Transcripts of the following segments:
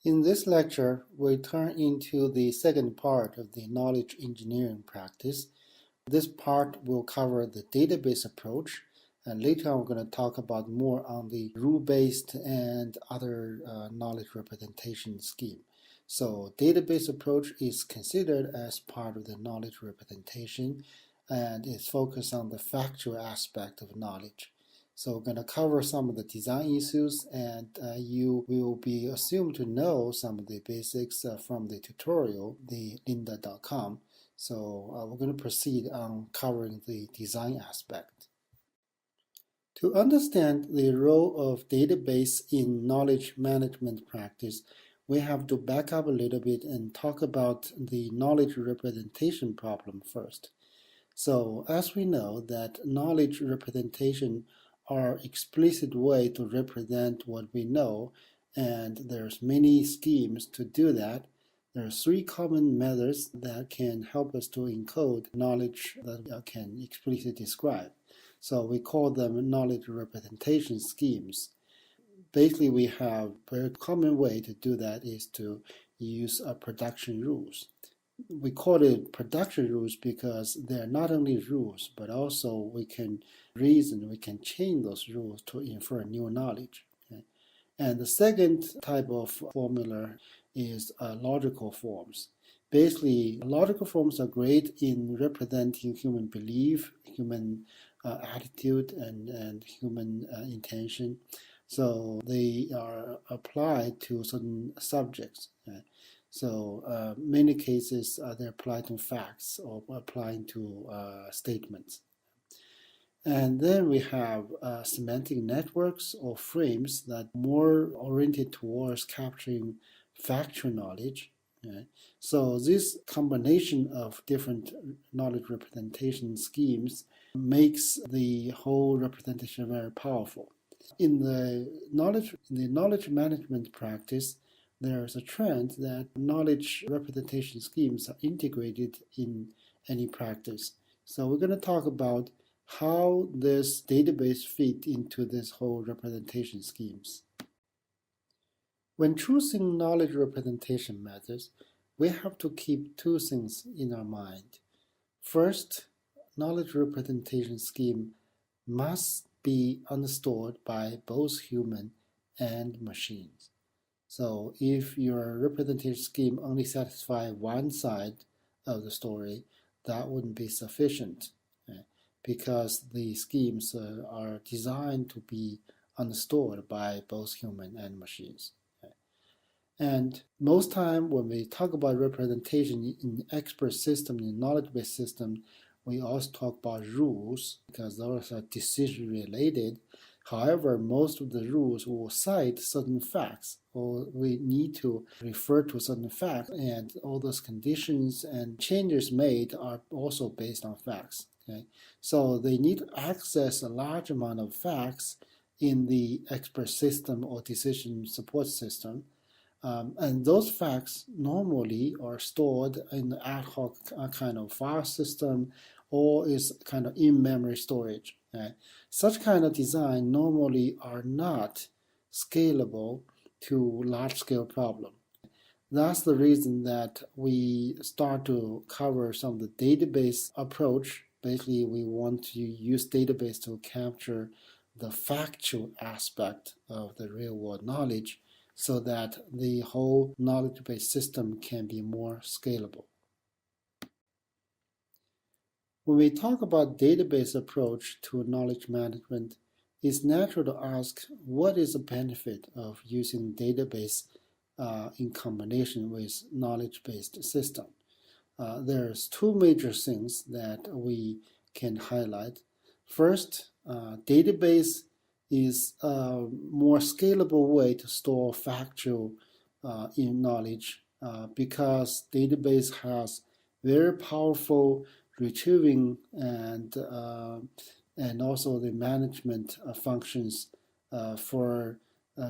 In this lecture, we turn into the second part of the knowledge engineering practice. This part will cover the database approach, and later on we're going to talk about more on the rule-based and other knowledge representation scheme. So database approach is considered as part of the knowledge representation and is focused on the factual aspect of knowledge. So we're going to cover some of the design issues, and you will be assumed to know some of the basics from the tutorial, the lynda.com. So we're going to proceed on covering the design aspect. To understand the role of database in knowledge management practice, we have to back up a little bit and talk about the knowledge representation problem first. So as we know that knowledge representation are explicit way to represent what we know, and there's many schemes to do that. There are three common methods that can help us to encode knowledge that we can explicitly describe. So we call them knowledge representation schemes. Basically, we have a very common way to do that is to use production rules. We call it production rules because they're not only rules, but also we can reason, we can change those rules to infer new knowledge. Okay? And the second type of formula is logical forms. Basically, logical forms are great in representing human belief, human attitude, and human intention. So they are applied to certain subjects. So many cases they apply to facts or applying to statements. And then we have semantic networks or frames that are more oriented towards capturing factual knowledge. Okay? So this combination of different knowledge representation schemes makes the whole representation very powerful. In the knowledge management practice, there's a trend that knowledge representation schemes are integrated in any practice. So we're going to talk about how this database fit into this whole representation schemes. When choosing knowledge representation methods, we have to keep two things in our mind. First, knowledge representation scheme must be understood by both human and machines. So if your representation scheme only satisfies one side of the story, that wouldn't be sufficient because the schemes are designed to be understood by both human and machines. And most time when we talk about representation in expert system, in knowledge-based system, we also talk about rules because those are decision related. However, most of the rules will cite certain facts, or we need to refer to certain facts, and all those conditions and changes made are also based on facts. Okay? So they need to access a large amount of facts in the expert system or decision support system. And those facts normally are stored in the ad hoc kind of file system or is kind of in-memory storage. Okay? Such kind of design normally are not scalable to large-scale problem. That's the reason that we start to cover some of the database approach. Basically, we want to use database to capture the factual aspect of the real-world knowledge so that the whole knowledge-based system can be more scalable. When we talk about database approach to knowledge management, it's natural to ask what is the benefit of using database in combination with knowledge-based system. There's two major things that we can highlight. First, database is a more scalable way to store factual in knowledge because database has very powerful retrieving and also the management functions for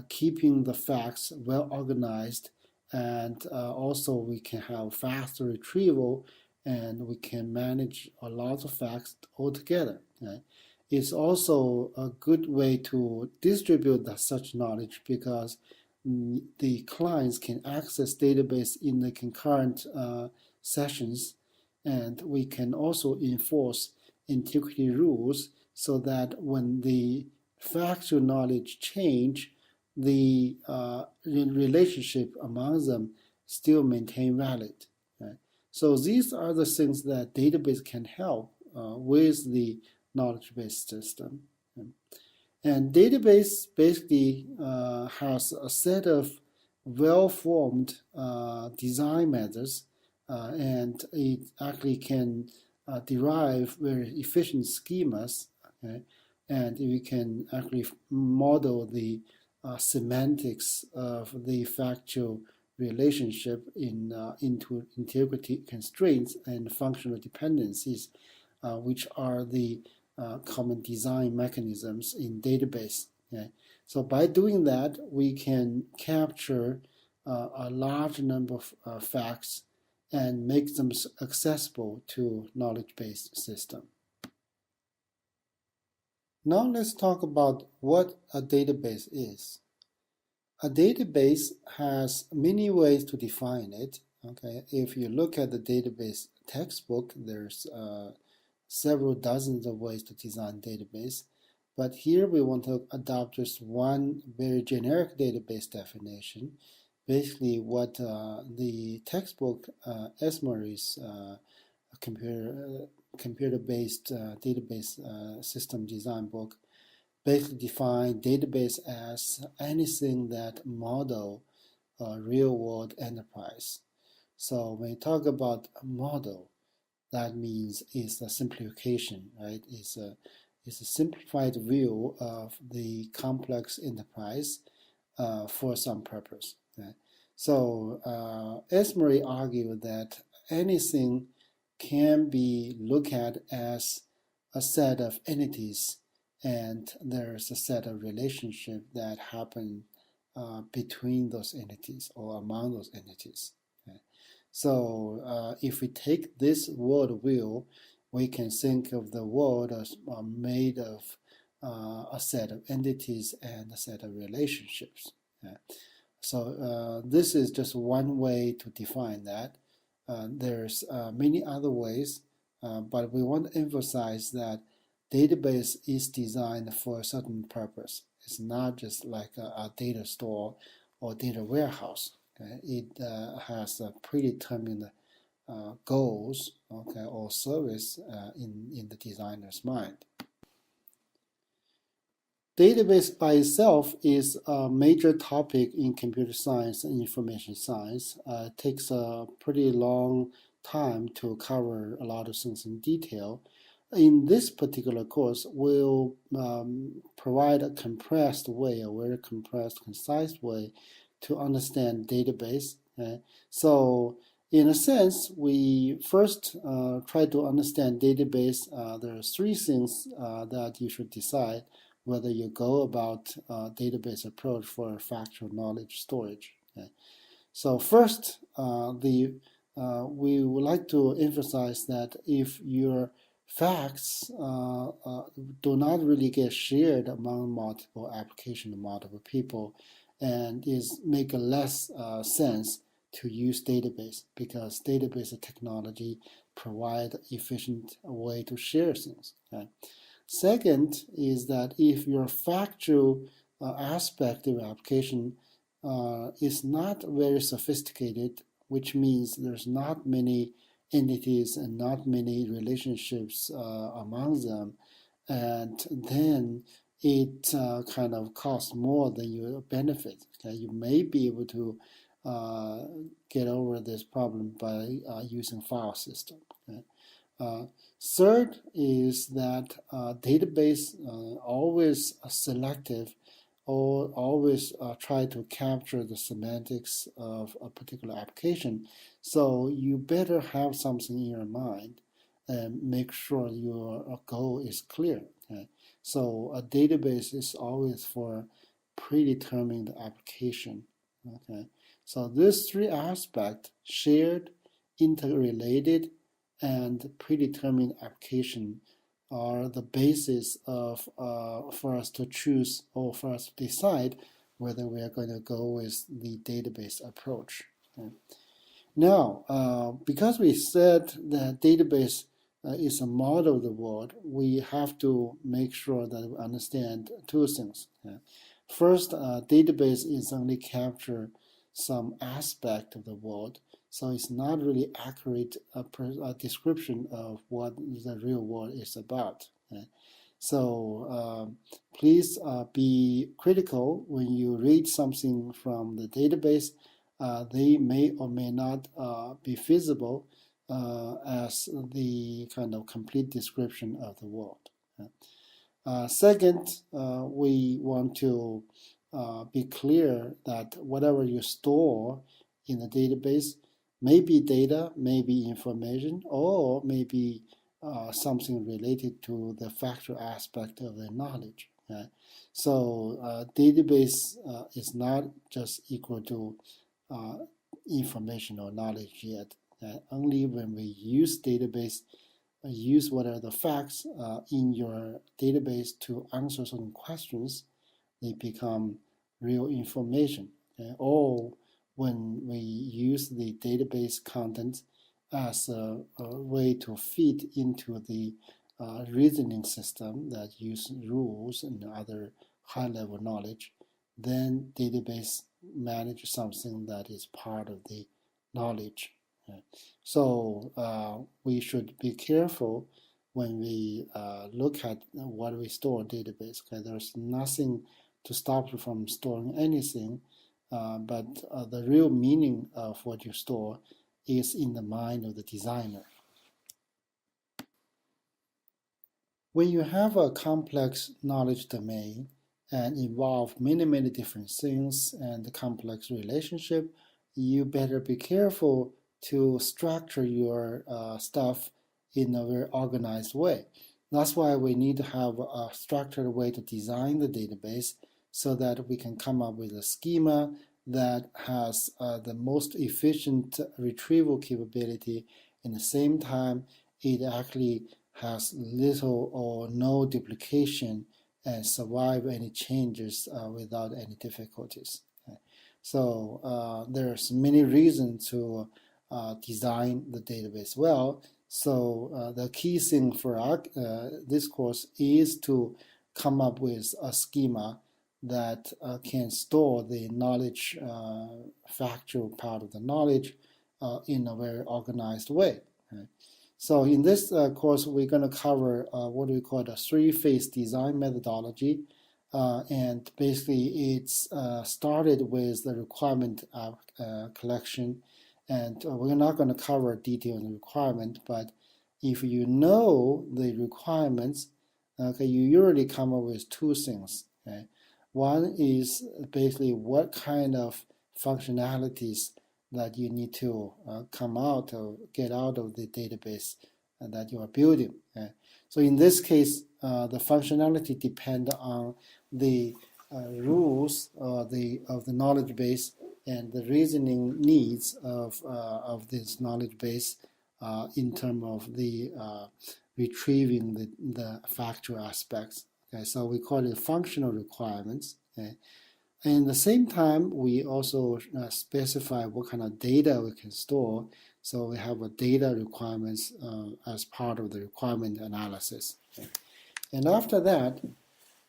keeping the facts well organized, and also we can have faster retrieval and we can manage a lot of facts altogether. Okay? It's also a good way to distribute such knowledge because the clients can access database in the concurrent sessions, and we can also enforce integrity rules so that when the factual knowledge change, the relationship among them still maintain valid. Right? So these are the things that database can help with the knowledge-based system. And database basically has a set of well-formed design methods, and it actually can derive very efficient schemas, okay? And we can actually model the semantics of the factual relationship into integrity constraints and functional dependencies, which are the common design mechanisms in database. Okay? So by doing that, we can capture a large number of facts and make them accessible to knowledge-based system. Now let's talk about what a database is. A database has many ways to define it. Okay, if you look at the database textbook, there's several dozens of ways to design database. But here we want to adopt just one very generic database definition. Basically what the textbook Esmery's computer-based database system design book basically define database as anything that model a real-world enterprise. So when you talk about a model, that means it's a simplification, right? It's a simplified view of the complex enterprise for some purpose. Right? So Esmery argued that anything can be looked at as a set of entities, and there's a set of relationships that happen between those entities or among those entities. Okay? So if we take this world view, we can think of the world as made of a set of entities and a set of relationships. Okay? So this is just one way to define that. There's many other ways, but we want to emphasize that database is designed for a certain purpose. It's not just like a data store or data warehouse. Okay? It has a predetermined goals, okay, or service in the designer's mind. Database by itself is a major topic in computer science and information science. It takes a pretty long time to cover a lot of things in detail. In this particular course, we'll provide a compressed way, a very compressed, concise way to understand database. Okay? So in a sense, we first try to understand database. There are three things that you should decide whether you go about database approach for factual knowledge storage. Okay? So first, we would like to emphasize that if your facts do not really get shared among multiple applications, multiple people, and make less sense to use database, because database technology provide efficient way to share things. Okay? Second is that if your factual aspect of your application is not very sophisticated, which means there's not many entities and not many relationships among them, and then it kind of costs more than your benefit. Okay? You may be able to get over this problem by using file system. Okay? Third is that database always selective, or always try to capture the semantics of a particular application. So you better have something in your mind and make sure your goal is clear. Okay? So a database is always for predetermined application. Okay? So these three aspects, shared, interrelated, and predetermined application, are the basis of for us to choose or for us to decide whether we are going to go with the database approach. Okay. Now, because we said that database is a model of the world, we have to make sure that we understand two things. Okay. First, database is only capture some aspect of the world, so it's not really accurate description of what the real world is about. Okay. So please be critical when you read something from the database. They may or may not be feasible as the kind of complete description of the world. Second, we want to be clear that whatever you store in the database may be data, may be information, or maybe something related to the factual aspect of the knowledge. Okay? So database is not just equal to information or knowledge yet. Only when we use database, use what are the facts in your database to answer certain questions, they become real information. Okay? Or when we use the database content as a way to feed into the reasoning system that use rules and other high-level knowledge, then database manage something that is part of the knowledge. Okay. So we should be careful when we look at what we store in database. Okay, there's nothing to stop you from storing anything, but the real meaning of what you store is in the mind of the designer. When you have a complex knowledge domain and involve many different things and the complex relationship, you better be careful to structure your stuff in a very organized way. That's why we need to have a structured way to design the database so that we can come up with a schema that has the most efficient retrieval capability. In the same time, it actually has little or no duplication and survive any changes without any difficulties. Okay. So there's many reasons to design the database well. So the key thing for our, this course is to come up with a schema that can store the knowledge, factual part of the knowledge in a very organized way. Right? So in this course, we're going to cover what we call the three-phase design methodology. And basically, it's started with the requirement collection. And we're not going to cover detailed requirement, but if you know the requirements, okay, you usually come up with two things. Okay? One is basically what kind of functionalities that you need to come out or get out of the database that you are building. Okay? So in this case, the functionality depends on the rules of the knowledge base and the reasoning needs of this knowledge base in terms of the retrieving the factual aspects. Okay, so we call it functional requirements. Okay. And at the same time, we also specify what kind of data we can store. So we have a data requirements as part of the requirement analysis. Okay. And after that,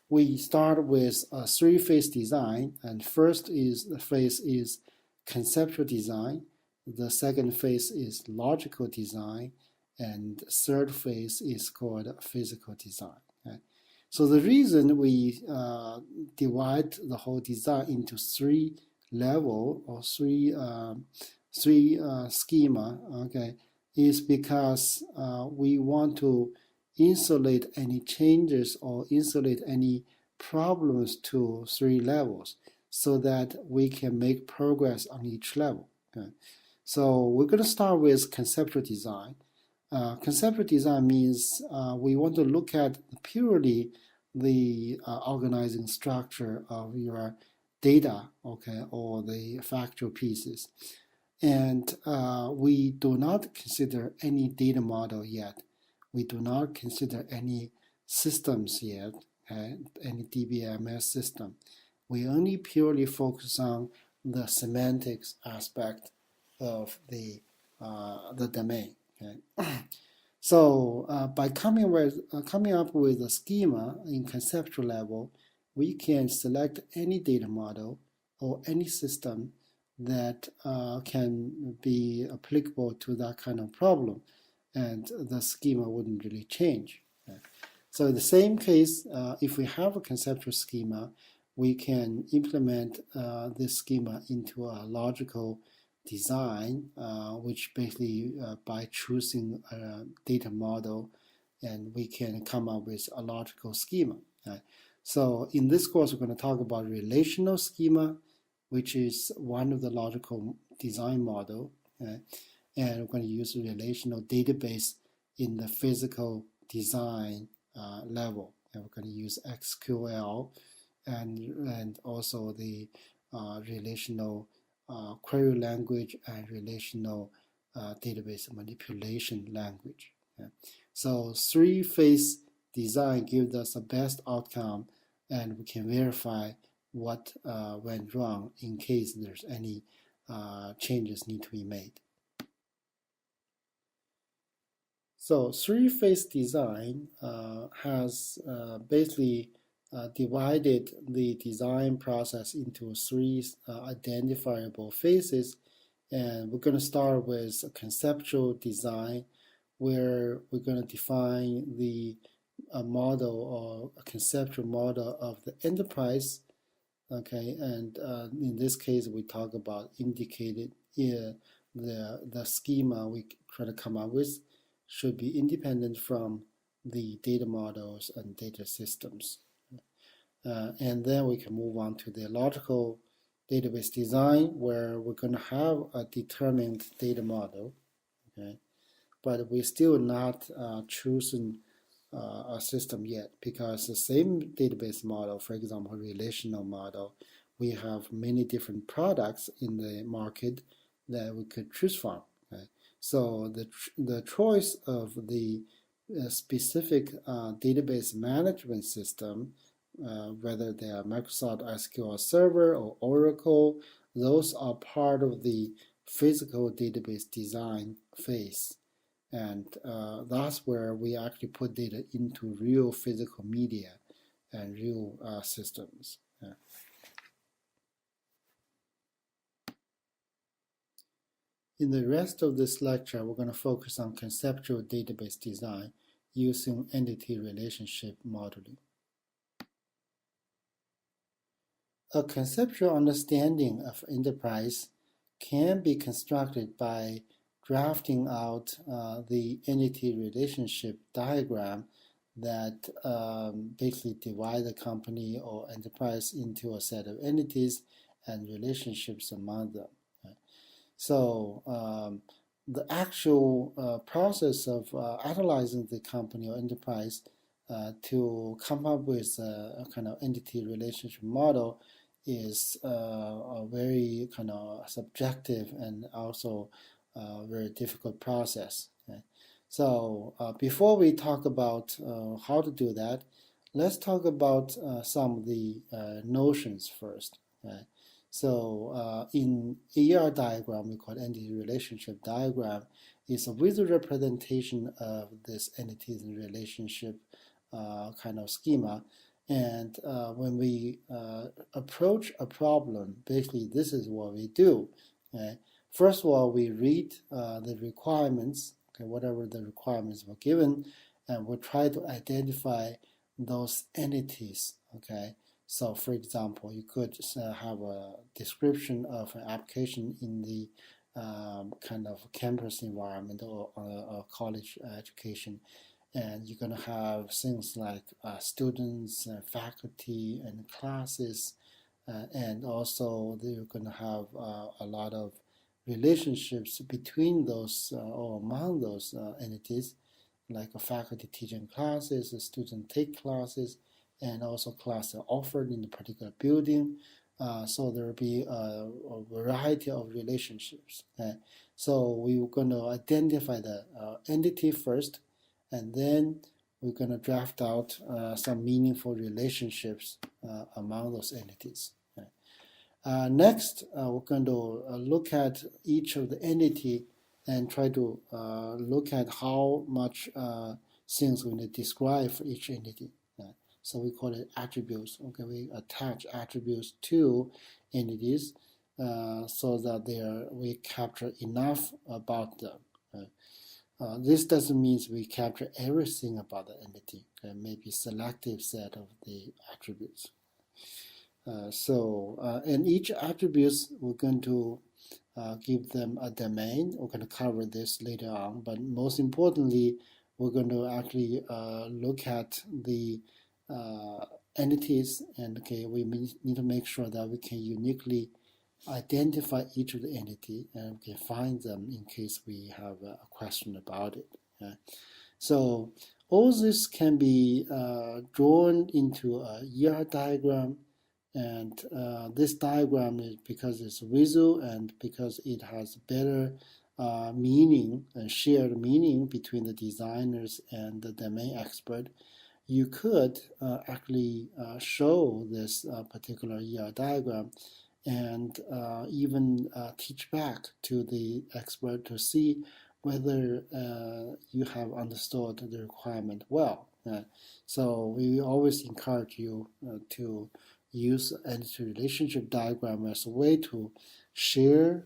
we start with a three-phase design. And first phase is conceptual design. The second phase is logical design. And third phase is called physical design. Okay. So the reason we divide the whole design into three level or three schema, okay, is because we want to insulate any changes or insulate any problems to three levels so that we can make progress on each level. Okay. So we're going to start with conceptual design. Conceptual design means we want to look at purely the organizing structure of your data, okay, or the factual pieces. And we do not consider any data model yet. We do not consider any systems yet, okay, any DBMS system. We only purely focus on the semantics aspect of the domain. Okay? So by coming up with a schema in conceptual level, we can select any data model or any system that can be applicable to that kind of problem, and the schema wouldn't really change. Okay? So in the same case, if we have a conceptual schema, we can implement this schema into a logical design, which basically by choosing a data model, and we can come up with a logical schema. Right? So in this course, we're going to talk about relational schema, which is one of the logical design model, and we're going to use a relational database in the physical design level, and we're going to use SQL and also the relational query language and relational database manipulation language. Yeah. So three-phase design gives us the best outcome, and we can verify what went wrong in case there's any changes need to be made. So three-phase design has basically divided the design process into three identifiable phases, and we're going to start with a conceptual design, where we're going to define the model or a conceptual model of the enterprise. Okay, and in this case, we talk about indicated the schema we try to come up with should be independent from the data models and data systems. And then we can move on to the logical database design, where we're going to have a determined data model, okay? But we're still not choosing a system yet, because the same database model, for example, relational model, we have many different products in the market that we could choose from. Okay? So the choice of the specific database management system, whether they are Microsoft SQL Server or Oracle, those are part of the physical database design phase. And that's where we actually put data into real physical media and real systems. Yeah. In the rest of this lecture, we're going to focus on conceptual database design using entity relationship modeling. A conceptual understanding of enterprise can be constructed by drafting out the entity relationship diagram that basically divide the company or enterprise into a set of entities and relationships among them. Right? So the actual process of analyzing the company or enterprise to come up with a kind of entity relationship model is a very kind of subjective and also very difficult process. Okay? So before we talk about how to do that, let's talk about some of the notions first. Okay? So in ER diagram, we call it entity relationship diagram, is a visual representation of this entities and relationship kind of schema. And when we approach a problem, basically this is what we do. Okay? First of all, we read the requirements, okay, whatever the requirements were given, and we'll try to identify those entities. Okay, so for example, you could have a description of an application in the kind of campus environment or college education. And you're going to have things like students, faculty, and classes, and also you're going to have a lot of relationships between those or among those entities, like a faculty teaching classes, a student take classes, and also classes offered in a particular building. So there will be a variety of relationships. Okay? So we're going to identify the entity first, and then we're going to draft out some meaningful relationships among those entities. Next, we're going to look at each of the entity and try to look at how much things we need to describe for each entity. So we call it attributes. Okay, we attach attributes to entities so that we capture enough about them. This doesn't mean we capture everything about the entity. Maybe selective set of the attributes. And each attributes, we're going to give them a domain. We're going to cover this later on, but most importantly, we're going to actually look at the entities, and we need to make sure that we can uniquely identify each of the entity and we can find them in case we have a question about it. So all this can be drawn into a ER diagram. And this diagram is because it's visual and because it has better meaning and shared meaning between the designers and the domain expert. You could actually show this particular ER diagram and even teach back to the expert to see whether you have understood the requirement well. So we always encourage you to use entity relationship diagram as a way to share,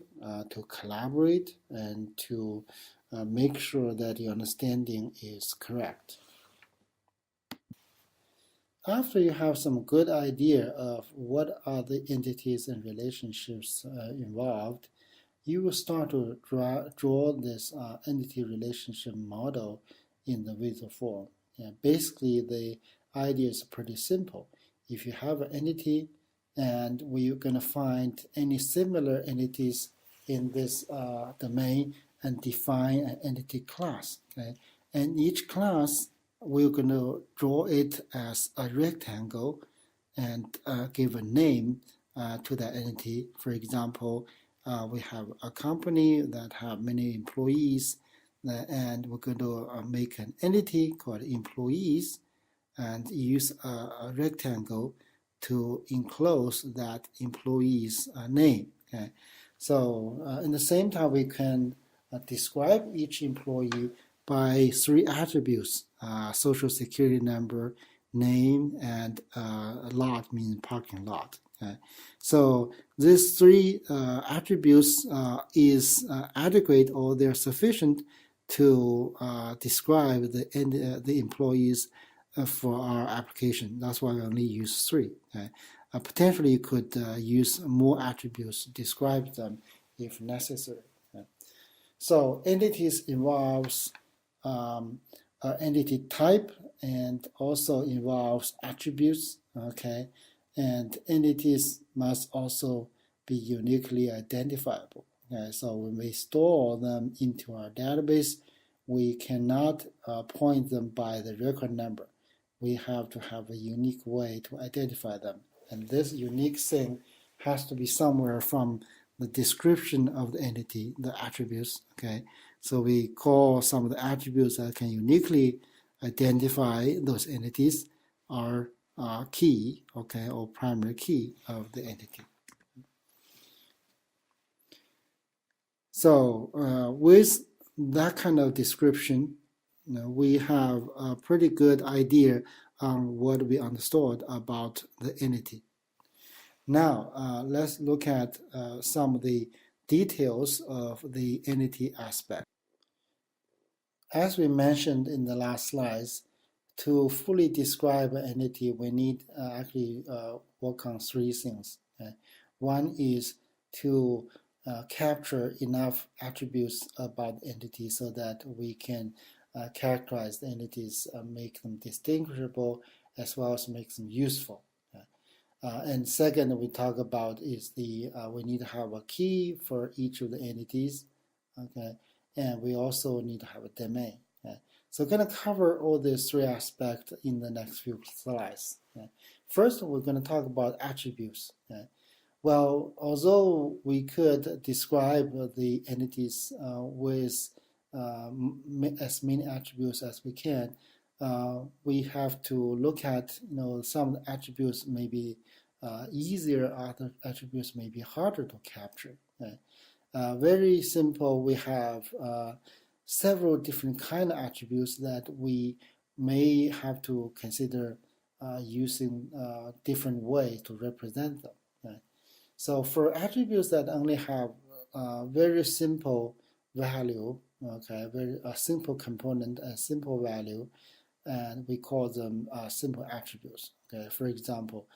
to collaborate, and to make sure that your understanding is correct. After you have some good idea of what are the entities and relationships involved, you will start to draw this entity relationship model in the visual form. Basically, the idea is pretty simple. If you have an entity and we're going to find any similar entities in this domain and define an entity class. And each class, we're going to draw it as a rectangle and give a name to that entity. For example, we have a company that have many employees, and we're going to make an entity called employees and use a rectangle to enclose that employee's name. So in the same time, we can describe each employee by 3 attributes: social security number, name, and lot, meaning parking lot. So these 3 attributes is adequate, or they're sufficient to describe the employees for our application. That's why we only use 3. Potentially, you could use more attributes to describe them if necessary. So entities involves entity type and also involves attributes. Okay, and entities must also be uniquely identifiable. Okay, so when we store them into our database, we cannot point them by the record number. We have to have a unique way to identify them. And this unique thing has to be somewhere from the description of the entity, the attributes. Okay, so we call some of the attributes that can uniquely identify those entities are key, okay, or primary key of the entity. So with that kind of description, we have a pretty good idea on what we understood about the entity. Now, let's look at some of the details of the entity aspect. As we mentioned in the last slides, to fully describe an entity, we need actually work on 3 things. One is to capture enough attributes about the entity so that we can characterize the entities, make them distinguishable, as well as make them useful. And second, we talk about is we need to have a key for each of the entities, okay, and we also need to have a domain. So we're going to cover all these 3 aspects in the next few slides. First, we're going to talk about attributes. Well, although we could describe the entities with as many attributes as we can, we have to look at some of the attributes maybe easier, other attributes may be harder to capture. Right? Very simple, we have several different kind of attributes that we may have to consider using different ways to represent them. Right? So for attributes that only have very simple value, okay, a simple component, a simple value, and we call them simple attributes. Okay, for example,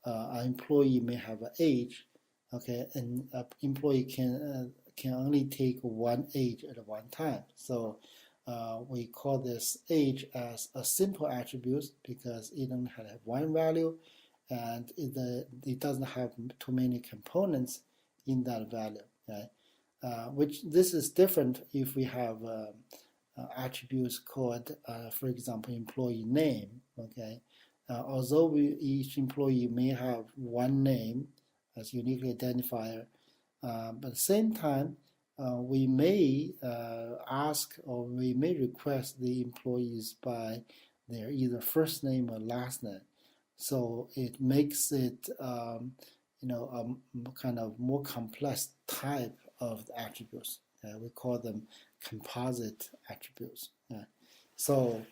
an employee may have an age, okay, and an employee can only take one age at one time. So we call this age as a simple attribute because it only has one value, and it doesn't have too many components in that value. Right? Which this is different if we have attributes called, for example, employee name. Okay, although each employee may have one name as unique identifier, but at the same time, we may ask or we may request the employees by their either first name or last name. So it makes it, a kind of more complex type of attributes. We call them composite attributes. So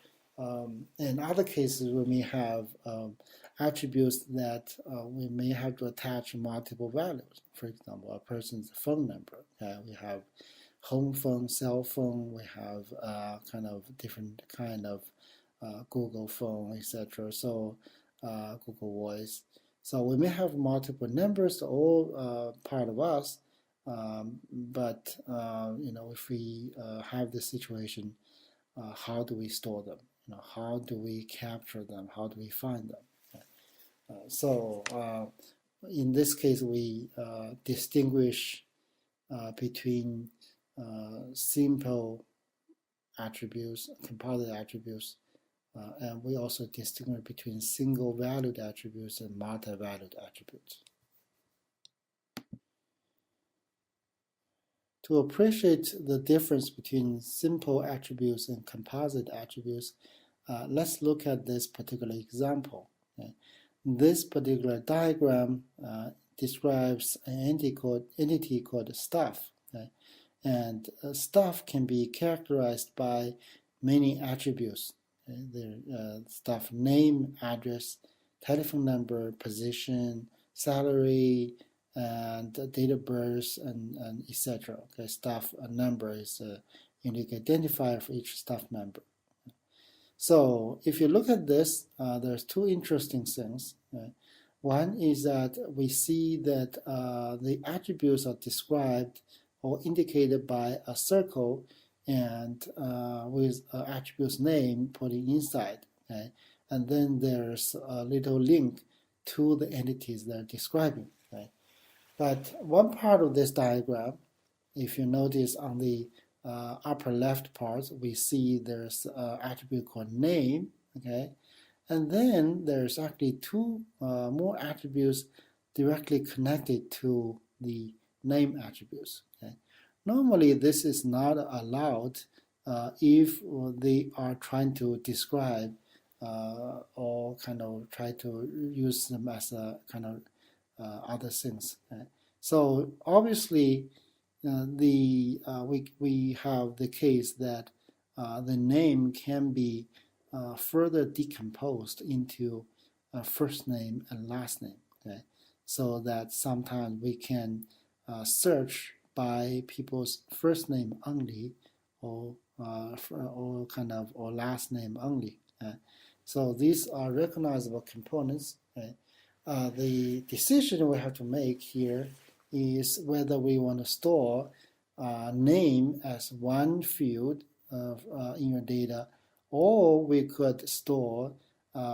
in other cases, we may have attributes that we may have to attach multiple values. For example, a person's phone number. We have home phone, cell phone. We have kind of different kind of Google phone, etc. So Google Voice. So we may have multiple numbers, all part of us. But if we have this situation, how do we store them? How do we capture them? How do we find them? So in this case, we distinguish between simple attributes, composite attributes, and we also distinguish between single-valued attributes and multi-valued attributes. To appreciate the difference between simple attributes and composite attributes, let's look at this particular example. Okay? This particular diagram describes an entity called stuff. Okay? And stuff can be characterized by many attributes. Okay? Stuff name, address, telephone number, position, salary, and date of birth, and etc. Okay, staff number is a unique identifier for each staff member. So if you look at this, there's two interesting things. Right? One is that we see that the attributes are described or indicated by a circle and with an attribute's name put inside. Okay? And then there's a little link to the entities they're describing. Right? But one part of this diagram, if you notice on the upper left part, we see there's an attribute called name, okay? And then there's actually two more attributes directly connected to the name attributes, okay? Normally, this is not allowed if they are trying to describe or kind of try to use them as a kind of other things. Right? So obviously, we have the case that the name can be further decomposed into first name and last name. Okay? So that sometimes we can search by people's first name only, or last name only. So these are recognizable components. Right? The decision we have to make here is whether we want to store name as one field in your data, or we could store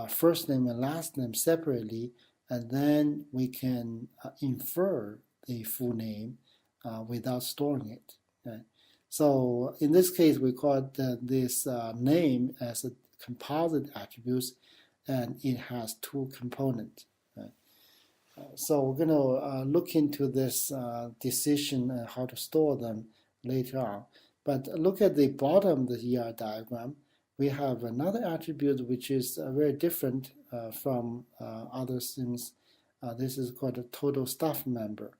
first name and last name separately, and then we can infer the full name without storing it. Okay? So in this case, we call this name as a composite attributes, and it has two components. So we're going to look into this decision and how to store them later on. But look at the bottom of the ER diagram. We have another attribute which is very different from other things. This is called a total staff member.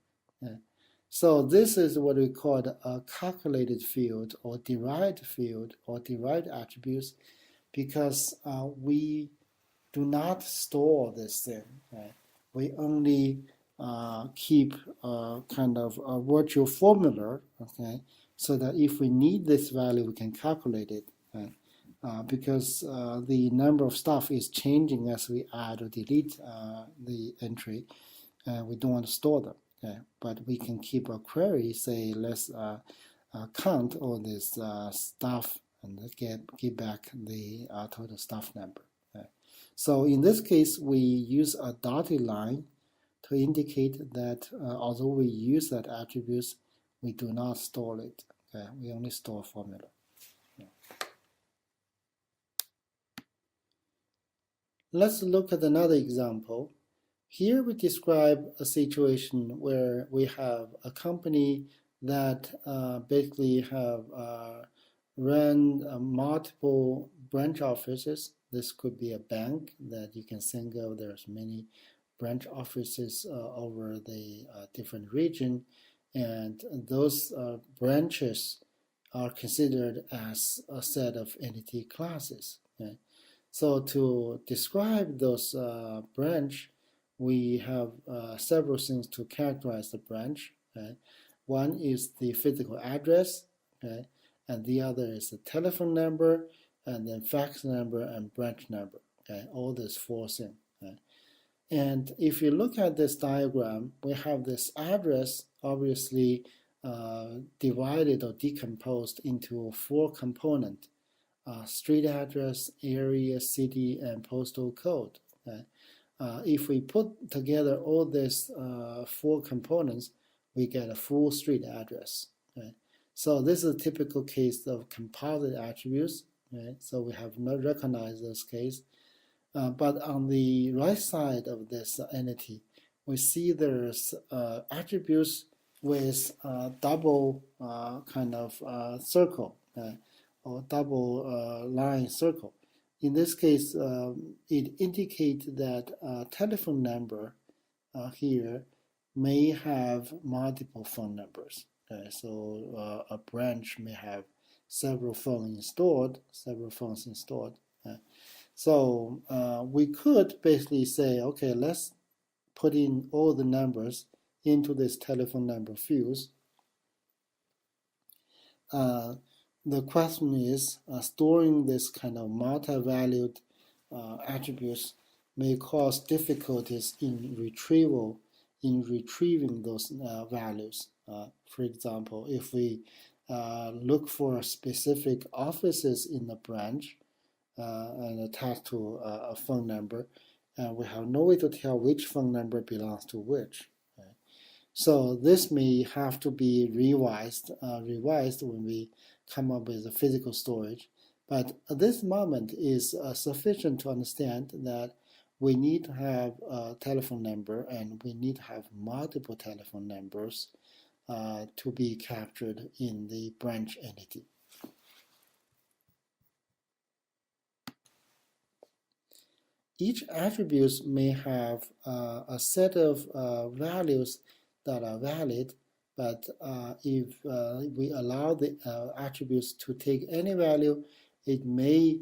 So this is what we call a calculated field or derived attributes, because we do not store this thing. Right? We only keep kind of a virtual formula, okay, so that if we need this value, we can calculate it. Right? Because the number of stuff is changing as we add or delete the entry, and we don't want to store them. Okay? But we can keep a query, say let's count all this stuff and get back the total stuff number. Okay? So in this case, we use a dotted line to indicate that although we use that attributes, we do not store it. Okay? We only store formula. Let's look at another example. Here we describe a situation where we have a company that basically have run multiple branch offices. This could be a bank that you can think of. There's many branch offices over the different region, and those branches are considered as a set of entity classes. Okay? So to describe those branch, we have several things to characterize the branch. Okay? One is the physical address, okay? And the other is the telephone number, and then fax number and branch number. Okay? All these four things. Okay? And if you look at this diagram, we have this address obviously divided or decomposed into four components. Street address, area, city, and postal code. Okay? If we put together all these four components, we get a full street address. Okay? So this is a typical case of composite attributes. Okay? So we have not recognized this case. But on the right side of this entity, we see there's attributes with double kind of circle. Or double line circle. In this case, it indicates that telephone number here may have multiple phone numbers. So a branch may have several phones installed. So we could basically say, okay, let's put in all the numbers into this telephone number fields. The question is, storing this kind of multi-valued attributes may cause difficulties in retrieving those values. For example, if we look for specific offices in the branch and attached to a phone number, we have no way to tell which phone number belongs to which. So this may have to be revised when we come up with the physical storage. But at this moment is sufficient to understand that we need to have a telephone number and we need to have multiple telephone numbers to be captured in the branch entity. Each attribute may have a set of values that are valid, but if we allow the attributes to take any value, it may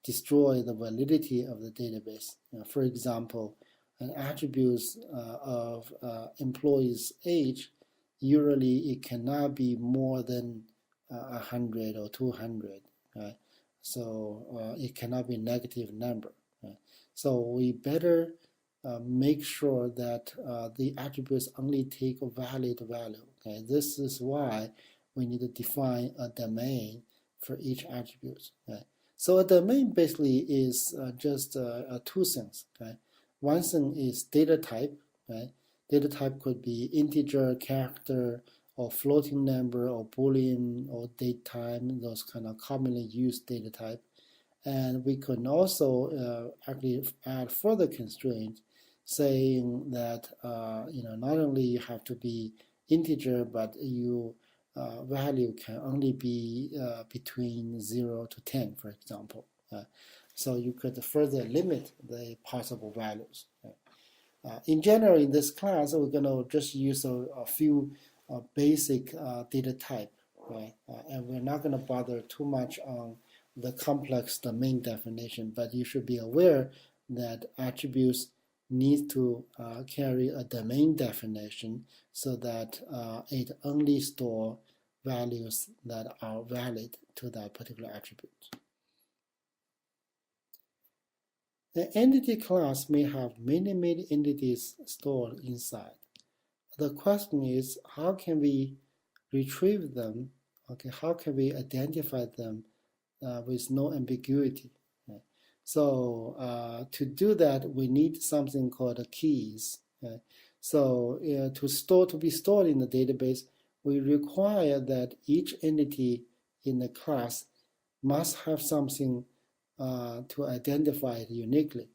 destroy the validity of the database. For example, an attribute of employee's age, usually it cannot be more than 100 or 200. Right? So it cannot be a negative number. Right? So we better make sure that the attributes only take a valid value. Okay? This is why we need to define a domain for each attribute. Okay? So a domain basically is just two things. Okay? One thing is data type. Right? Data type could be integer, character, or floating number, or Boolean, or date time, those kind of commonly used data type. And we can also actually add further constraints, saying that not only you have to be integer, but your value can only be between 0 to 10, for example. So you could further limit the possible values. In general, in this class, we're going to just use a few basic data type, right? And we're not going to bother too much on the complex domain definition, but you should be aware that attributes need to carry a domain definition so that it only stores values that are valid to that particular attribute. The entity class may have many entities stored inside. The question is, how can we retrieve them? Okay, how can we identify them with no ambiguity? Okay. So to do that, we need something called keys. Okay. So to be stored in the database, we require that each entity in the class must have something to identify it uniquely.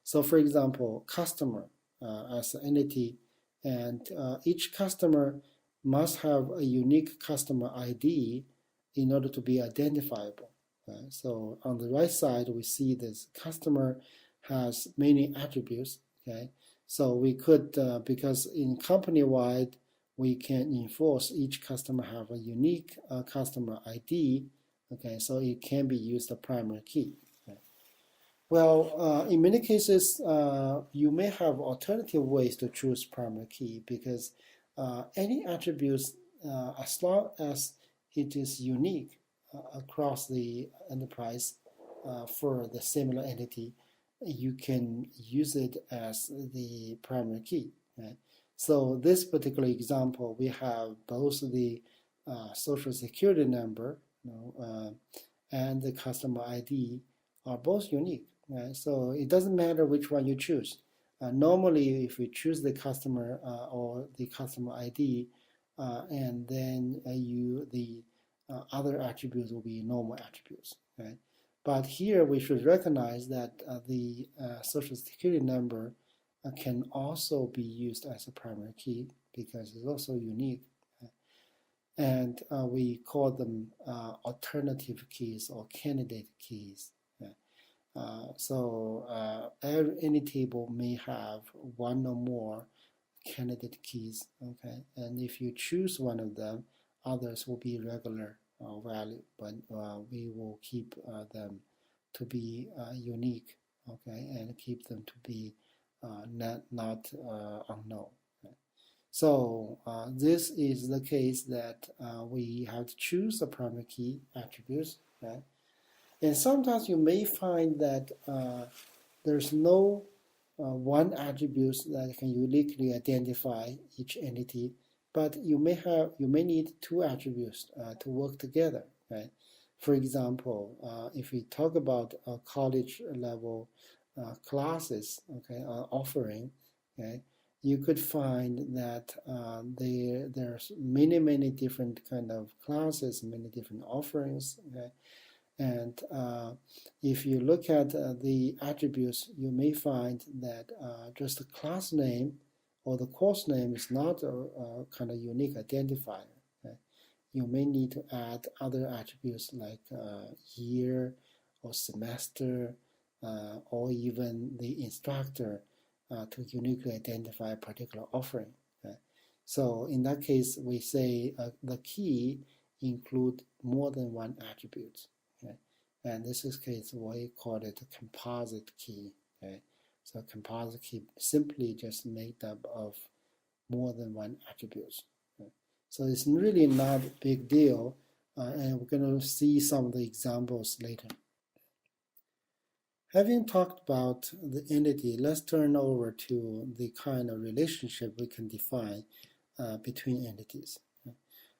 So for example, customer as an entity, and each customer must have a unique customer ID in order to be identifiable. So on the right side, we see this customer has many attributes. Okay, so we could, because in company-wide, we can enforce each customer have a unique customer ID. Okay, so it can be used as a primary key. Okay. Well, in many cases, you may have alternative ways to choose primary key because any attributes, as long as it is unique across the enterprise for the similar entity, you can use it as the primary key. Right? So this particular example, we have both the social security number and the customer ID are both unique. Right? So it doesn't matter which one you choose. Normally, if you choose the customer or the customer ID, and then the other attributes will be normal attributes. Right? But here we should recognize that the social security number can also be used as a primary key because it's also unique. And we call them alternative keys or candidate keys. So any table may have one or more candidate keys. Okay, and if you choose one of them, others will be regular value, but we will keep them to be unique. Okay, and keep them to be not unknown. So this is the case that we have to choose a primary key attributes, right? And sometimes you may find that there's no one attribute that can uniquely identify each entity, but you may need two attributes to work together, right? For example, if we talk about college level classes, okay, offering, okay, you could find that there's many different kind of classes, many different offerings. Okay? And if you look at the attributes, you may find that just the class name or the course name is not a kind of unique identifier. Okay? You may need to add other attributes like year or semester or even the instructor to uniquely identify a particular offering. So in that case, we say the key include more than one attribute. And this is case we call it a composite key. So composite key simply just made up of more than one attribute. So it's really not a big deal, and we're going to see some of the examples later. Having talked about the entity, let's turn over to the kind of relationship we can define between entities.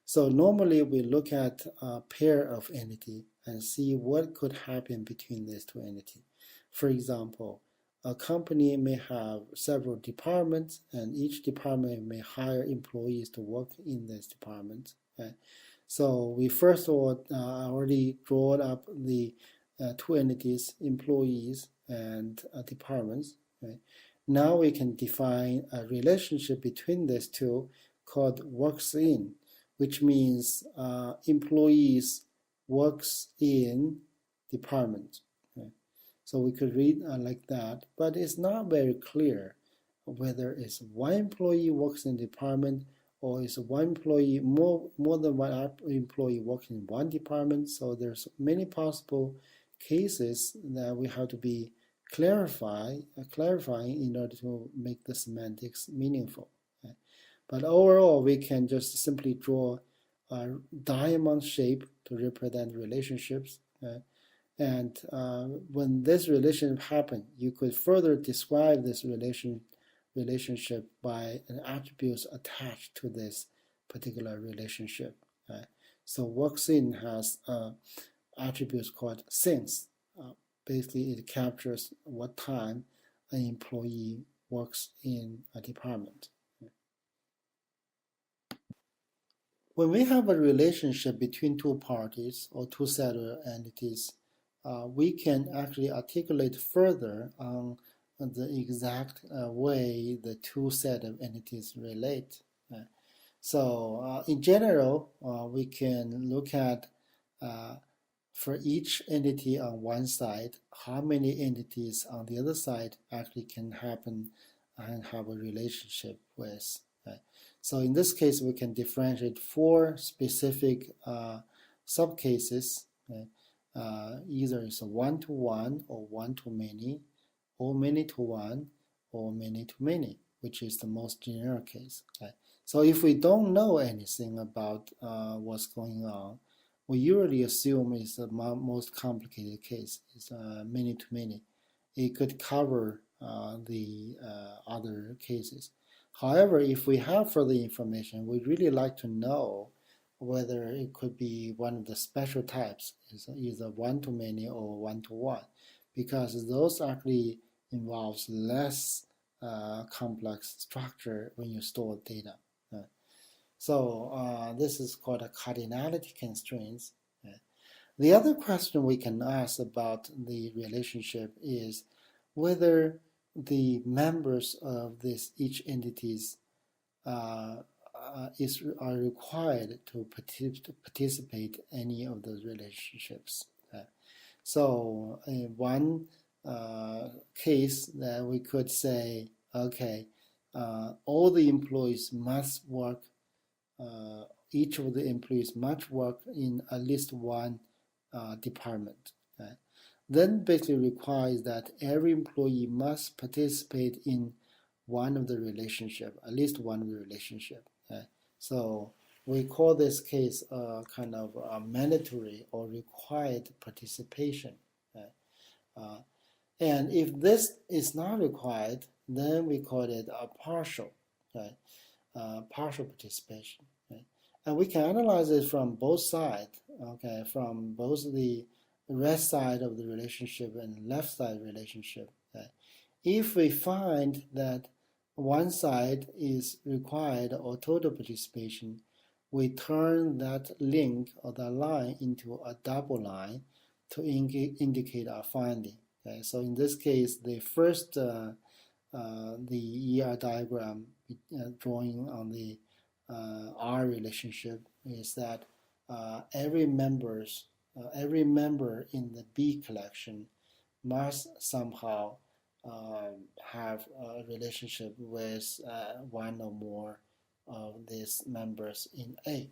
So normally we look at a pair of entity and see what could happen between these two entities. For example, a company may have several departments, and each department may hire employees to work in this department. So we first of all already draw up the two entities, employees and departments. Right? Now we can define a relationship between these two called works in, which means employees works in department. Okay? So we could read like that, but it's not very clear whether it's one employee works in the department or is one employee, more than one employee working in one department. So there's many possible cases that we have to be clarifying in order to make the semantics meaningful. Okay? But overall, we can just simply draw a diamond shape to represent relationships. And when this relationship happens, you could further describe this relationship by an attributes attached to this particular relationship. So worksin has attributes called since. Basically, it captures what time an employee works in a department. When we have a relationship between two parties or two set of entities, we can actually articulate further on the exact way the two set of entities relate. So in general, we can look at for each entity on one side, how many entities on the other side actually can happen and have a relationship with. So in this case, we can differentiate four specific subcases. Either it's a one-to-one or one-to-many, or many-to-one, or many-to-many, which is the most generic case. So if we don't know anything about what's going on, we usually assume it's the most complicated case. It's many-to-many. It could cover the other cases. However, if we have further information, we'd really like to know whether it could be one of the special types, either one-to-many or one-to-one, because those actually involves less complex structure when you store data. So this is called a cardinality constraints. The other question we can ask about the relationship is whether the members of this each entities are required to participate in any of those relationships. So in one case that we could say, okay, all the employees must work, each of the employees must work in at least one department. Then basically requires that every employee must participate in one of the relationship, at least one of the relationship. So we call this case kind of a mandatory or required participation. And if this is not required, then we call it a partial participation. And we can analyze it from both sides, from both the right side of the relationship and left side relationship. If we find that one side is required or total participation, we turn that link or that line into a double line to indicate our finding. So in this case, the first the ER diagram drawing on the R relationship is that every member in the B collection must somehow have a relationship with one or more of these members in A.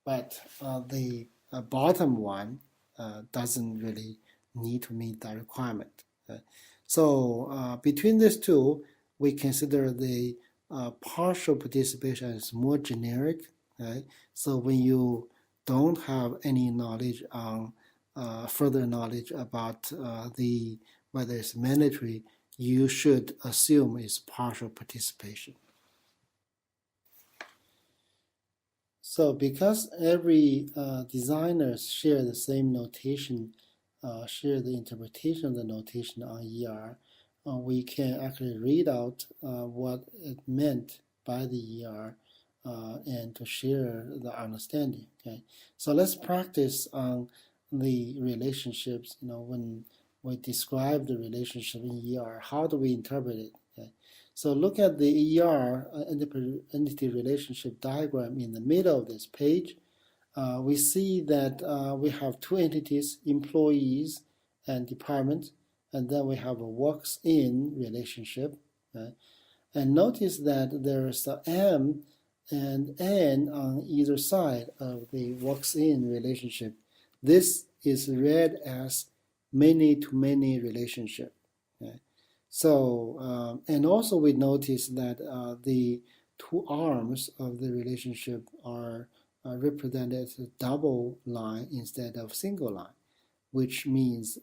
But the bottom one doesn't really need to meet that requirement. So between these two, we consider the partial participation as more generic. So when you don't have any knowledge on further knowledge about whether it's mandatory, you should assume it's partial participation. So because every designers share the same notation, share the interpretation of the notation on ER, we can actually read out what it meant by the ER and to share the understanding. Okay, so let's practice on the relationships. When we describe the relationship in ER, how do we interpret it? Okay, so look at the ER entity relationship diagram in the middle of this page. We see that we have two entities, employees and department, and then we have a works-in relationship. And notice that there's a M and N on either side of the works-in relationship. This is read as many-to-many relationship. Okay? So, and also we notice that the two arms of the relationship are represented as a double line instead of single line, which means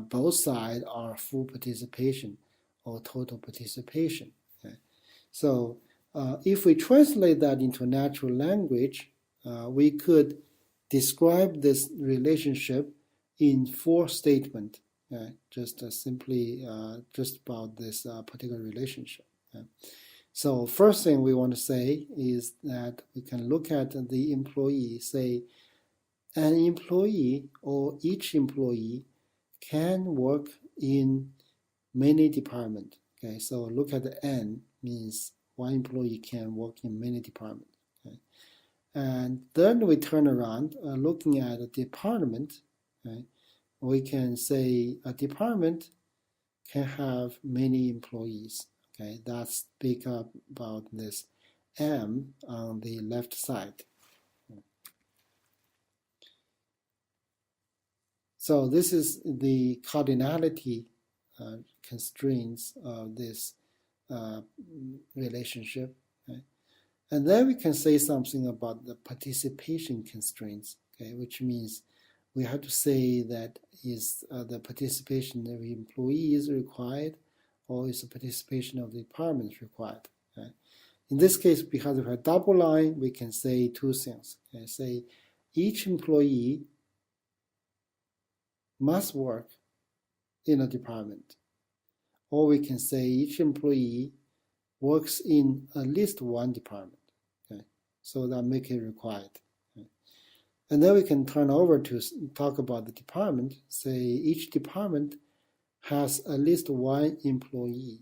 both sides are full participation or total participation. Okay? So if we translate that into natural language, we could describe this relationship in 4 statements, just simply just about this particular relationship. So first thing we want to say is that we can look at the employee, say an employee or each employee can work in many departments. Okay, so look at the N means one employee can work in many departments. Okay? And then we turn around, looking at a department, okay? We can say a department can have many employees. Okay, that's speak up about this M on the left side. So this is the cardinality constraints of this relationship. Okay? And then we can say something about the participation constraints, okay, which means we have to say that is the participation of the employees required or is the participation of the department required. Okay? In this case, because of a double line, we can say 2 things. Okay? Say each employee must work in a department. Or we can say each employee works in at least one department. Okay? So that make it required. Okay? And then we can turn over to talk about the department. Say each department has at least one employee.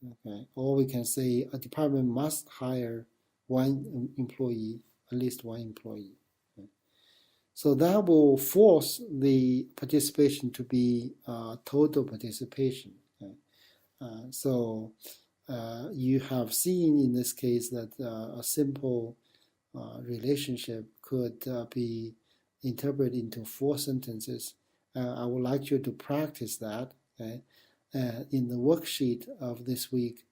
Okay? Or we can say a department must hire one employee, at least one employee. So that will force the participation to be total participation. Okay? So you have seen in this case that a simple relationship could be interpreted into 4 sentences. I would like you to practice that. Okay? In the worksheet of this week,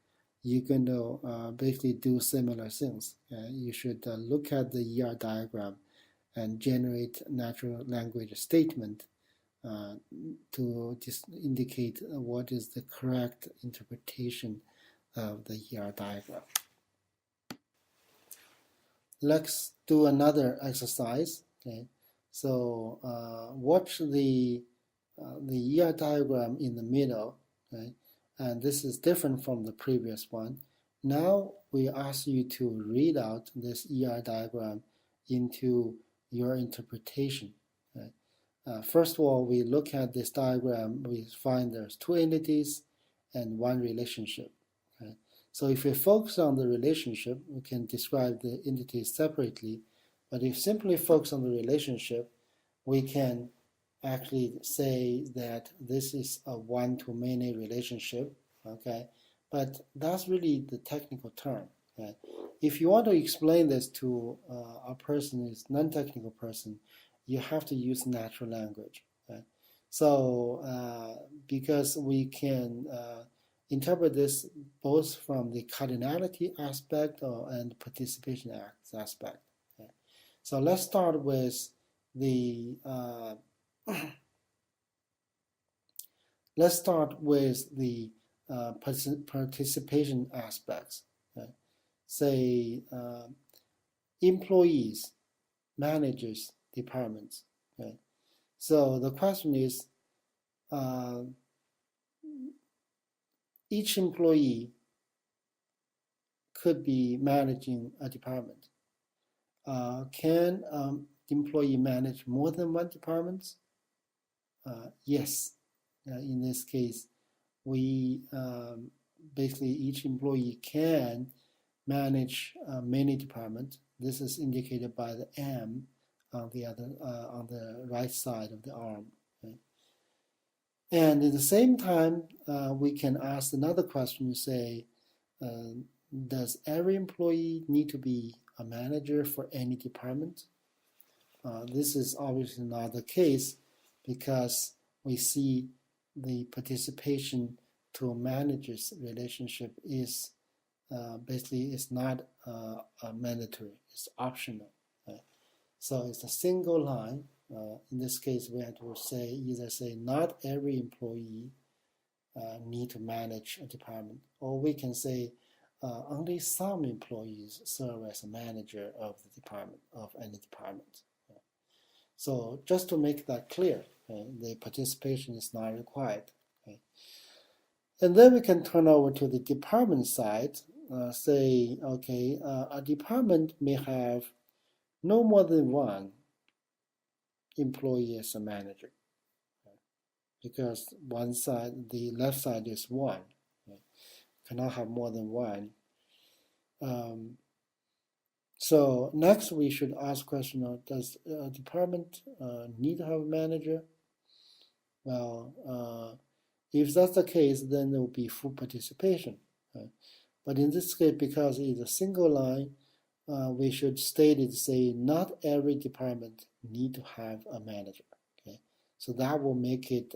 you're going to basically do similar things. You should look at the ER diagram and generate natural language statement to just indicate what is the correct interpretation of the ER diagram. Let's do another exercise. Okay, so watch the ER diagram in the middle. Okay, and this is different from the previous one. Now we ask you to read out this ER diagram into your interpretation. Okay? First of all, we look at this diagram, we find there's 2 entities and 1 relationship. Okay? So if we focus on the relationship, we can describe the entities separately, but if simply focus on the relationship, we can actually say that this is a one-to-many relationship, okay? But that's really the technical term. Okay? If you want to explain this to a person who is non-technical person, you have to use natural language. Okay? So because we can interpret this both from the cardinality aspect and participation aspect. Okay? So let's start with the participation aspects. Okay? Say employees, managers, departments. Okay? So the question is, each employee could be managing a department. Can employee manage more than 1 department? Yes. In this case, we basically each employee can manage many departments. This is indicated by the M on the right side of the arm. Okay? And at the same time, we can ask another question, say, does every employee need to be a manager for any department? This is obviously not the case because we see the participation to managers relationship is basically it's not mandatory, it's optional. Right? So it's a single line. In this case, we have to say either say not every employee need to manage a department, or we can say only some employees serve as a manager of the department, of any department. So just to make that clear, the participation is not required. And then we can turn over to the department side, say, okay, a department may have no more than one employee as a manager, because one side, the left side is one, cannot have more than one. So next we should ask question of, does a department need to have a manager? Well, if that's the case, then there will be full participation. But in this case, because it's a single line, we should state it, say not every department need to have a manager. Okay, so that will make it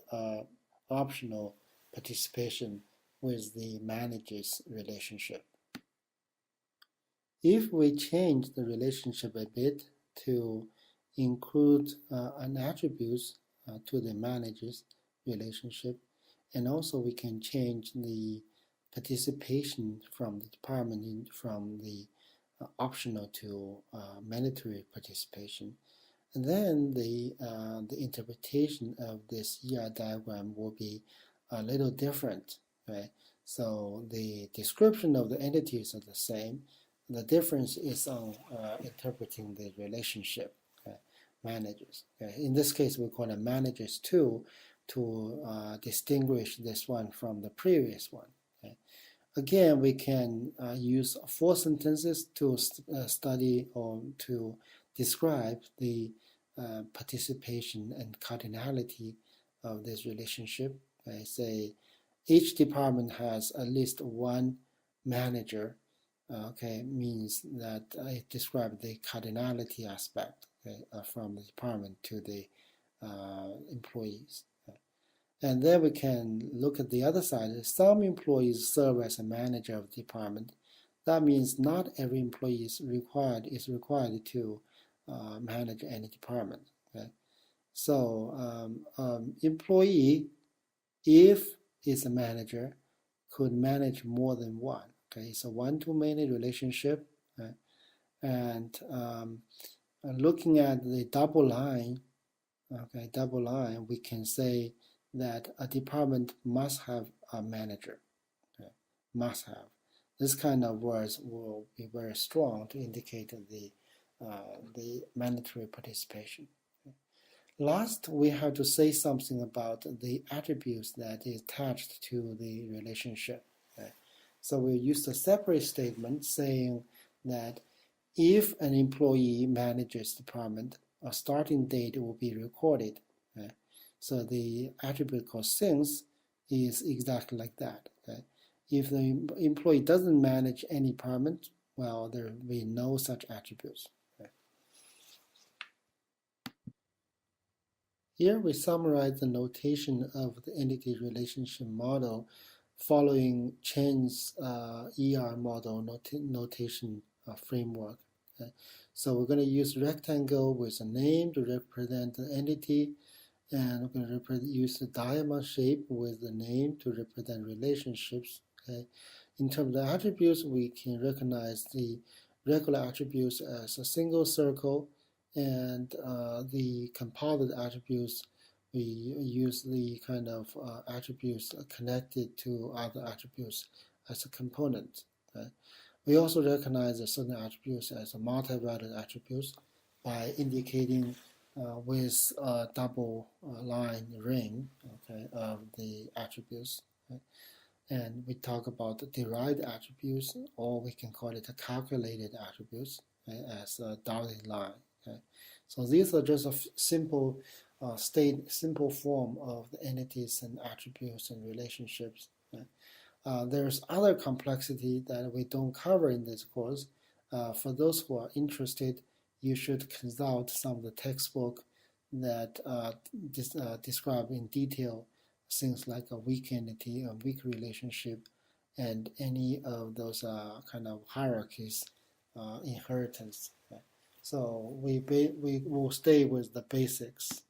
optional participation with the manager's relationship. If we change the relationship a bit to include an attribute to the manager's relationship, and also we can change the participation from the department from the optional to mandatory participation. And then the interpretation of this ER diagram will be a little different, right? So the description of the entities are the same. The difference is on interpreting the relationship, managers. In this case, we call them managers two to distinguish this one from the previous one. Again, we can use 4 sentences to study or to describe the participation and cardinality of this relationship. I say each department has at least one manager. Okay, means that I describe the cardinality aspect, okay, from the department to the employees. And then we can look at the other side. Some employees serve as a manager of the department. That means not every employee is required to manage any department. Okay? So employee, if it's a manager, could manage more than one. Okay, so one-to-many relationship, and looking at the double line, okay, double line, we can say that a department must have a manager, okay? Must have. This kind of words will be very strong to indicate the mandatory participation. Okay? Last, we have to say something about the attributes that is attached to the relationship. Okay? So we'll use a separate statement saying that if an employee manages the department, a starting date will be recorded. Okay? So the attribute called since is exactly like that. Okay? If the employee doesn't manage any department, well, there will be no such attributes. Okay? Here we summarize the notation of the entity relationship model following Chen's ER model notation framework. Okay? So we're going to use rectangle with a name to represent the entity, and we're going to use the diamond shape with the name to represent relationships. Okay? In terms of attributes, we can recognize the regular attributes as a single circle, and the composite attributes, we use the kind of attributes connected to other attributes as a component. Okay? We also recognize certain attributes as multi-valued attributes by indicating with a double line ring, okay, of the attributes. Okay? And we talk about the derived attributes, or we can call it a calculated attributes, okay, as a dotted line. Okay? So these are just a simple state simple form of the entities and attributes and relationships. There's other complexity that we don't cover in this course. For those who are interested, you should consult some of the textbook that describe in detail things like a weak entity, a weak relationship, and any of those kind of hierarchies, inheritance. So we will stay with the basics.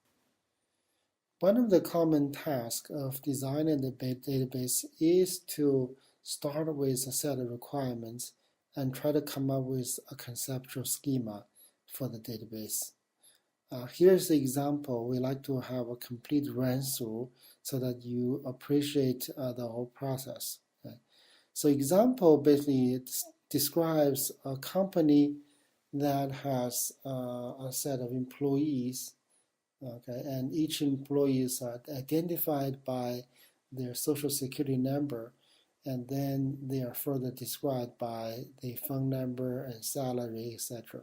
One of the common tasks of designing the database is to start with a set of requirements and try to come up with a conceptual schema for the database. Here's the example. We like to have a complete run-through so that you appreciate the whole process. So example basically describes a company that has a set of employees. Okay, and each employee is identified by their social security number, and then they are further described by the phone number and salary, etc.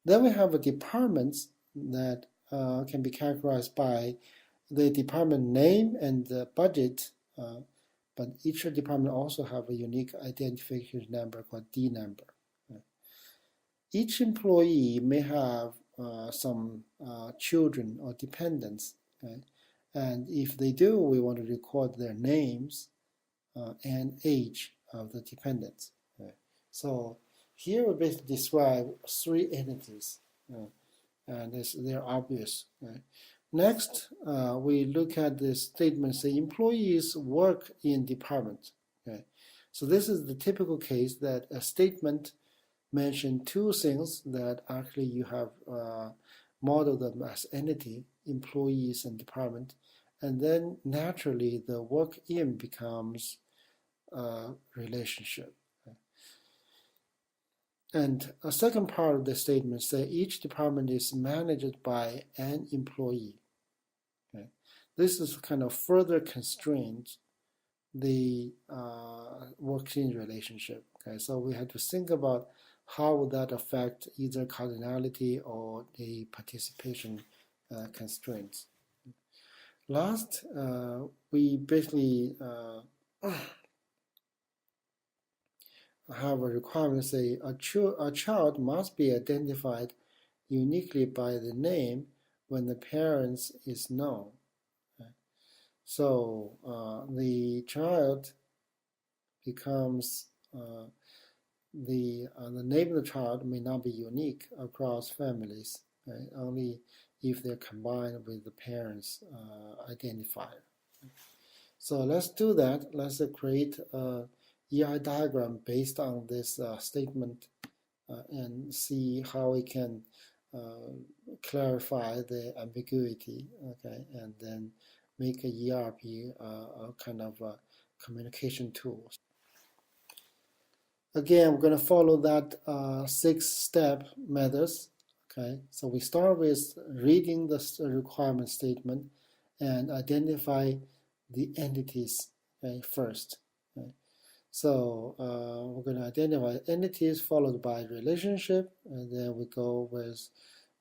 Then we have a departments that can be characterized by the department name and the budget, but each department also have a unique identification number called D number. Each employee may have some children or dependents, and if they do, we want to record their names and age of the dependents. So here we basically describe three entities, and they're obvious. Next, we look at the statement, say employees work in department. So this is the typical case that a statement mention two things that actually you have modeled them as entity, employees and department, and then naturally the work in becomes a relationship. And a second part of the statement say each department is managed by an employee. This is kind of further constrains the work-in relationship. So we have to think about how would that affect either cardinality or the participation constraints. Last, we basically have a requirement say a child must be identified uniquely by the name when the parents is known. So the child becomes the name of the child may not be unique across families, right? Only if they're combined with the parents' identifier. So let's do that. Let's create a EI diagram based on this statement and see how we can clarify the ambiguity, okay, and then make a ERP a kind of a communication tool. Again, we're going to follow that 6-step methods. Okay, so we start with reading the requirement statement and identify the entities, okay, first. Okay. So we're going to identify entities followed by relationship, and then we go with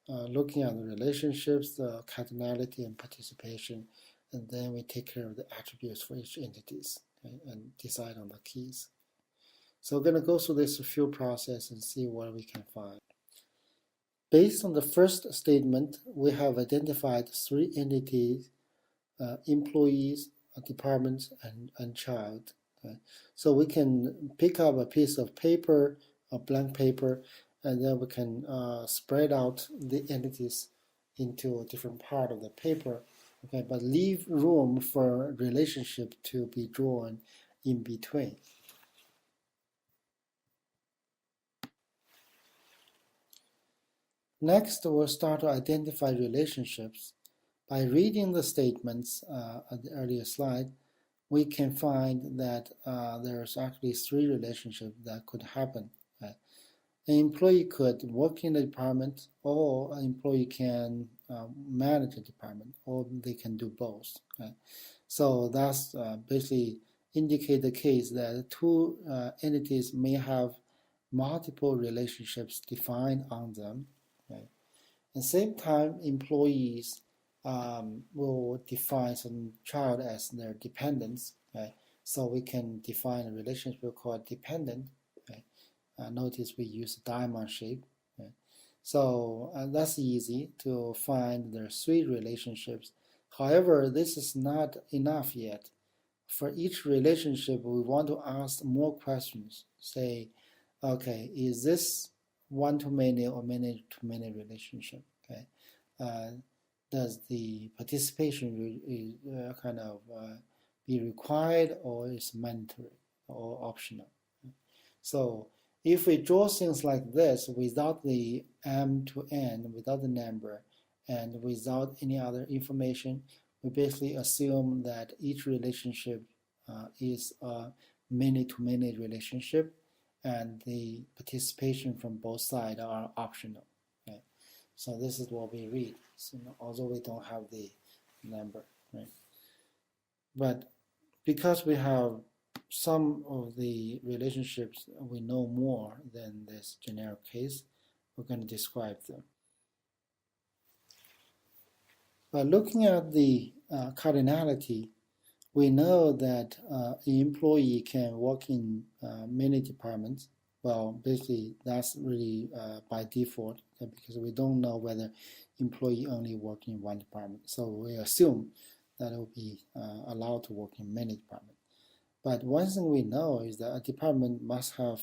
looking at the relationships, the cardinality and participation, and then we take care of the attributes for each entities, okay, and decide on the keys. So we're going to go through this field process and see what we can find. Based on the first statement, we have identified 3 entities, employees, departments, and child. Okay. So we can pick up a piece of paper, a blank paper, and then we can spread out the entities into a different part of the paper, okay, but leave room for relationship to be drawn in between. Next, we'll start to identify relationships. By reading the statements at the earlier slide, we can find that there's actually 3 relationships that could happen. An employee could work in the department, or an employee can manage a department, or they can do both. So that's basically indicate the case that 2 entities may have multiple relationships defined on them. At the same time, employees will define some child as their dependents. Okay? So we can define a relationship we call dependent. Okay? Notice we use diamond shape. Okay? So that's easy to find the three relationships. However, this is not enough yet. For each relationship, we want to ask more questions. Say, okay, is this one-to-many or many-to-many relationship? Okay, does the participation be required, or is mandatory or optional? So if we draw things like this without the m to n, without the number, and without any other information, we basically assume that each relationship is a many-to-many relationship, and the participation from both sides are optional. Okay? So this is what we read, so, although we don't have the number. Right? But because we have some of the relationships we know more than this generic case, we're going to describe them. By looking at the cardinality, we know that an employee can work in many departments. Well, basically, that's really by default, because we don't know whether employee only work in one department. So we assume that it will be allowed to work in many departments. But one thing we know is that a department must have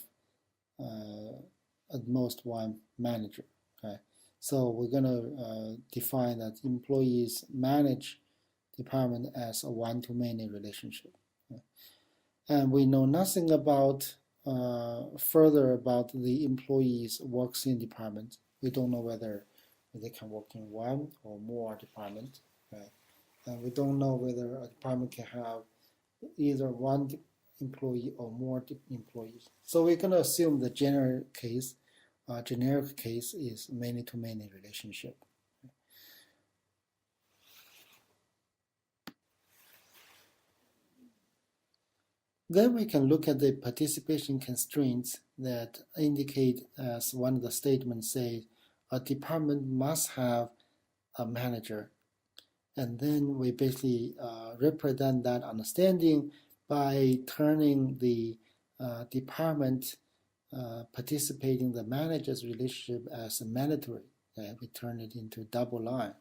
at most one manager. Okay, so we're going to define that employees manage department as a one-to-many relationship. Okay? And we know nothing about further about the employees works in department. We don't know whether they can work in one or more departments. Okay? And we don't know whether a department can have either one employee or more employees. So we're going to assume the generic case is many-to-many relationship. Then we can look at the participation constraints that indicate, as one of the statements says, a department must have a manager. And then we basically represent that understanding by turning the department participating the manager's relationship as a mandatory. Okay? We turn it into double line.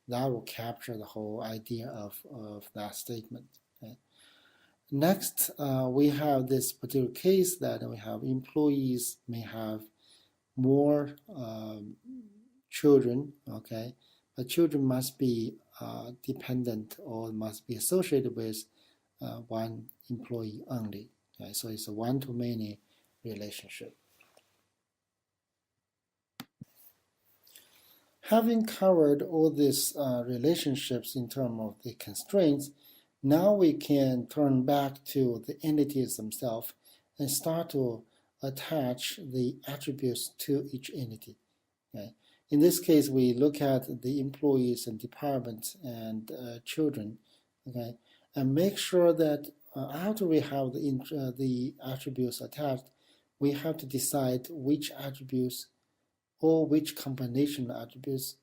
That will capture the whole idea of that statement. Okay? Next, we have this particular case that we have employees may have more children, okay? But children must be dependent or must be associated with one employee only. Okay? So it's a one-to-many relationship. Having covered all these relationships in terms of the constraints, now we can turn back to the entities themselves and start to attach the attributes to each entity. Okay? In this case, we look at the employees and departments and children, okay, and make sure that after we have the attributes attached, we have to decide which attributes or which combination of attributes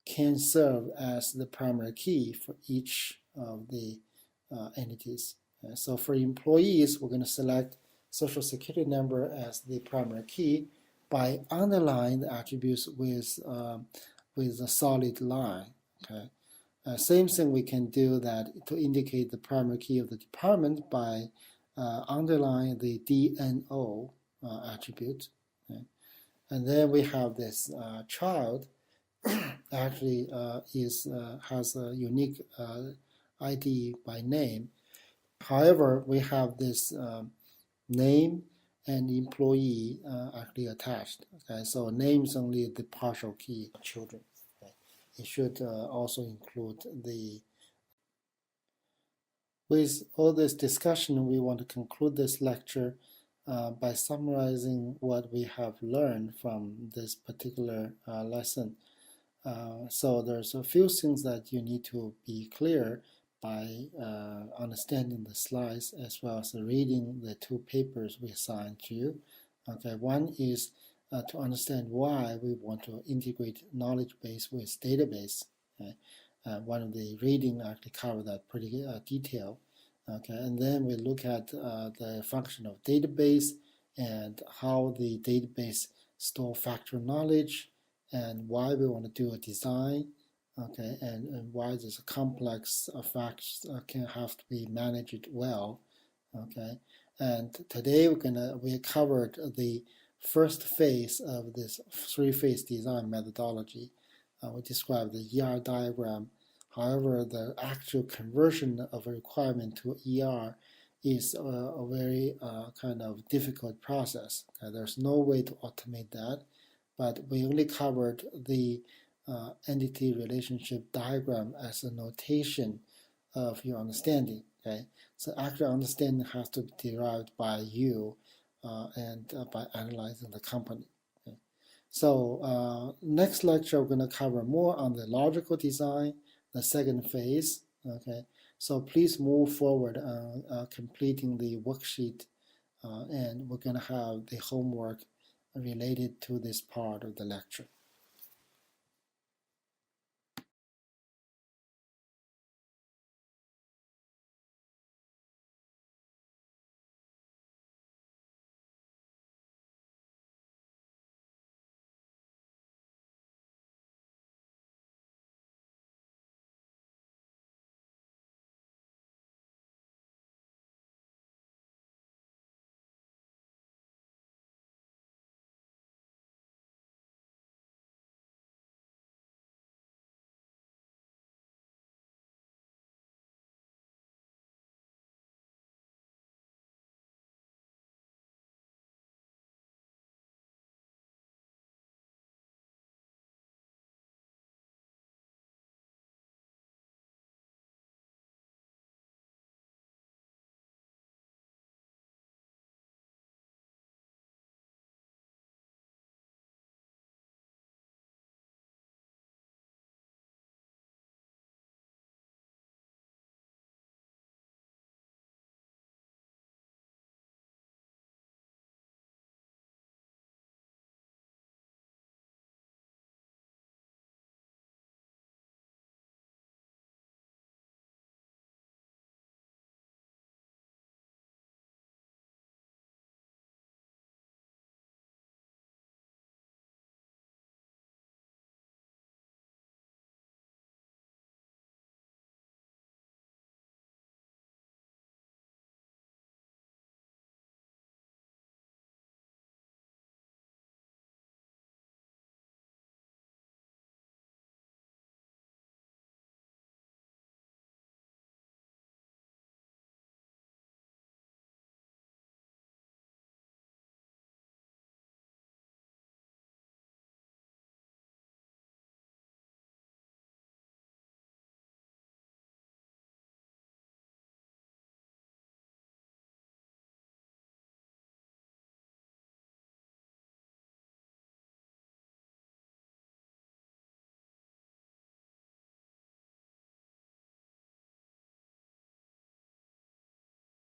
can serve as the primary key for each of the entities. So for employees, we're going to select Social Security number as the primary key by underlining the attributes with a solid line. Okay. Same thing we can do that to indicate the primary key of the department by underlining the DNO attribute. Okay. And then we have this child actually has a unique ID by name. However, we have this name and employee actually attached. Okay, so name is only the partial key children. Okay. It should also include the. With all this discussion, we want to conclude this lecture by summarizing what we have learned from this particular lesson. So there's a few things that you need to be clear by understanding the slides as well as reading the two papers we assigned to you. Okay, one is to understand why we want to integrate knowledge base with database. Okay? One of the reading actually covered that pretty detail. Okay, and then we look at the function of database and how the database store factual knowledge and why we want to do a design. Okay, and why this complex facts can have to be managed well. Okay, and today we covered the first phase of this three-phase design methodology. We described the ER diagram. However, the actual conversion of a requirement to ER is a very kind of difficult process. There's no way to automate that, but we only covered the entity relationship diagram as a notation of your understanding. Okay, so actual understanding has to be derived by you and by analyzing the company. Okay. So next lecture we're going to cover more on the logical design, the second phase. Okay, so please move forward completing the worksheet, and we're going to have the homework related to this part of the lecture.